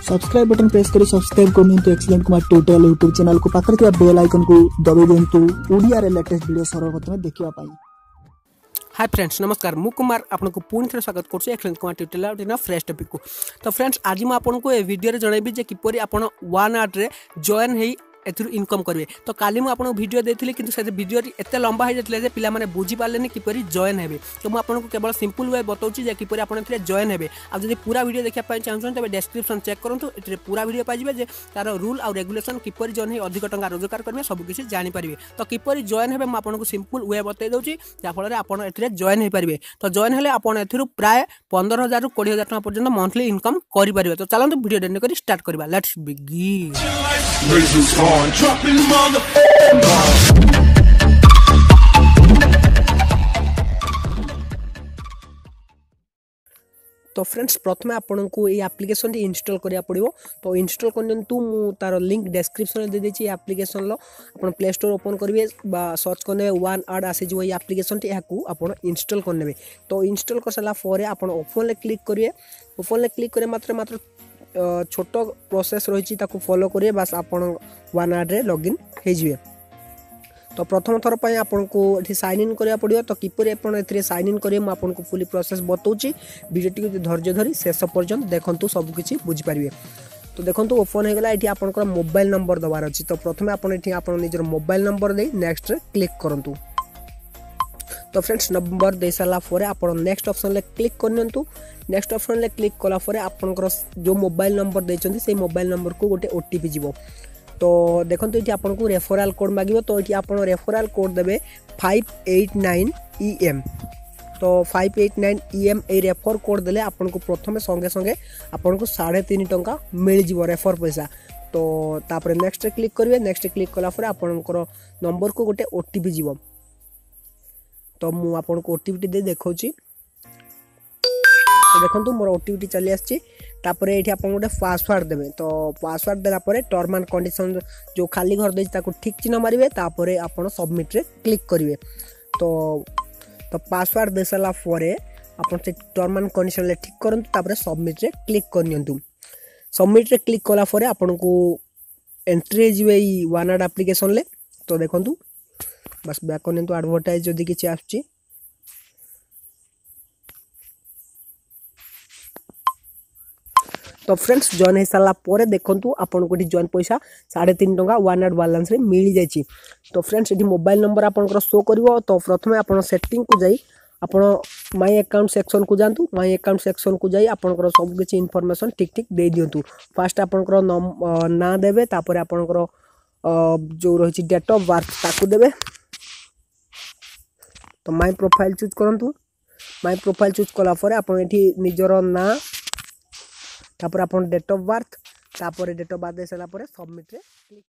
Subscribe button press करी subscribe करनियंतु excellent Kumar tutorial YouTube channel को पाखरे थिबा बेल आइकन को दबाइ दियंतु ओडिया रे लेटेस्ट वीडियो सर्वप्रथम देखिबा पाई। हाय फ्रेंड्स नमस्कार मु कुमार आपको पुणी थे स्वागत करुँ excellent Kumar tutorial fresh topic को। तो फ्रेंड्स आज मैं आपको ये वीडियो जनइबी जे किपरि आपण OneAd रे जॉइन हेई एथुर इनकम करेंगे। तो काली मुझे आपको वीडियो देती कि वीडियो एत लंबा हो जाता पे मैंने बुझीपारे किपरि जॉइन हे। तो मुझे आपको केवल सिंपल वे बताऊँ किपरि आप जॉइन हे। आज जब पूरा वीडियो देखा चाहते तेज डिस्क्रिप्शन चेक करूँ ये पूरा वीडियो पाइबे तार रूल आउ रेगुलेशन किपरि जॉइन हो अधिक टंका रोजगार करेंगे सबकि जानीपारे। तो किपरि जॉइन हे मुझे आपको सिंपल वे बतई दूसरी जहाँफल आप जॉइन हो पारे। तो जॉइन हेले आपड़ ए प्राय 15,000 ରୁ 20,000 टका पर्यंत मंथली इनकम करेंगे। तो चलते वीडियो डेट कर स्टार्ट करवा। Let's begin. तो फ्रेंड्स प्रथम आपन को ये एप्लिकेशन इंस्टॉल करिया पड़िबो। तो इंस्टॉल करनतु मु तार लिंक डिस्क्रिप्शन में दे देछि। एप्लिकेशन लो आपन प्ले स्टोर ओपन करिवे बा सर्च करने OneAd आसे जो ये एप्लिकेशन टी याकू आपन इंस्टॉल करनेबे। तो इंस्टॉल कर सला परे आपन ओपन ले क्लिक करिवे। ओपन ले क्लिक करे मात्र छोट प्रोसेस रही ताकू फॉलो करिए बस आपन OneAd रे लॉगिन हे जिवे। तो प्रथम थर पर आपको ये साइन इन करा पड़ो। तो किपरि आपन साइन इन करेंगे मुझे आपको फुली प्रोसेस बताऊँगी। वीडियो टी धैर्य धरी शेष पर्यंत देखूँ सबकि बुझीपारे। तो देखो ओपन हो गला ये आपंकर मोबाइल नंबर दबार अच्छी। तो प्रथम आप निजर मोबाइल नंबर दे नेक्स्ट क्लिक करूँ। तो फ्रेंड्स नंबर दे सारापर आप नेक्स्ट ऑप्शन ले क्लिक करनियंतु। नेक्स्ट ऑप्शन ले क्लिक कलापर आपंकर जो मोबाइल नंबर देते से मोबाइल नंबर को गोटे ओटीपी जीवो। तो देखो ये आपको रेफरल कोड मांगे। तो ये आप रेफरल कोड देवे 589EM। तो 589EM ए रेफर कोड देले आपको प्रथम संगे संगे आपको 3.5 टंका मिल जिवो रेफर पैसा। तो तापर नेक्स्ट क्लिक करेंगे। नेक्स्ट क्लिक कलापर आपंकर नंबर को गोटे ओटीपी जीवो। तो मु आपको ओटीपी दे देखौची। तो देखो मोर ओटीपी चली आसी। तापर ये आप गोटे पासवर्ड देवे। तो पासवर्ड देलापर टर्म एंड कंडीशन जो खाली घर देती ठीक चिन्ह मारे। तापर आप सबमिट रे क्लिक करेंगे। तो पासवर्ड दे सारा आप टर्म एंड कंडीशन ठीक करूँ। तापर सबमिट रे क्लिक करनियंतु। सबमिट रे क्लिक कलापर आपको एंट्री जीवे OneAd एप्लिकेशन ले। तो देखो बस बैक करनियंतु। एडवर्टाइज जदि किछि आछि तो फ्रेंड्स जॉइन हो सारापर देखो आपको जॉइन पैसा 3.5 टंका OneAd बैलेंस रे मिल जाइए। तो फ्रेंड्स ये मोबाइल नंबर आपंकर शो करिवो। तो प्रथम आप सेटिंग को जाई आप माई अकाउंट सेक्शन को जातु। माई अकाउंट सेक्शन को जाई आपंकर सबकि इनफॉरमेशन ठीक ठीक दे दिंतु। फास्ट आपंकर ना देवे। तापर आपंकर जो रही डेट ऑफ बर्थ ताकू देवे। तो माई प्रोफाइल चूज करंतु। माई प्रोफाइल चूज कलापर आप निजर ना तापर आप डेट ऑफ बर्थ तापर डेट ऑफ बर्थ दे सारा सबमिट रे क्लिक।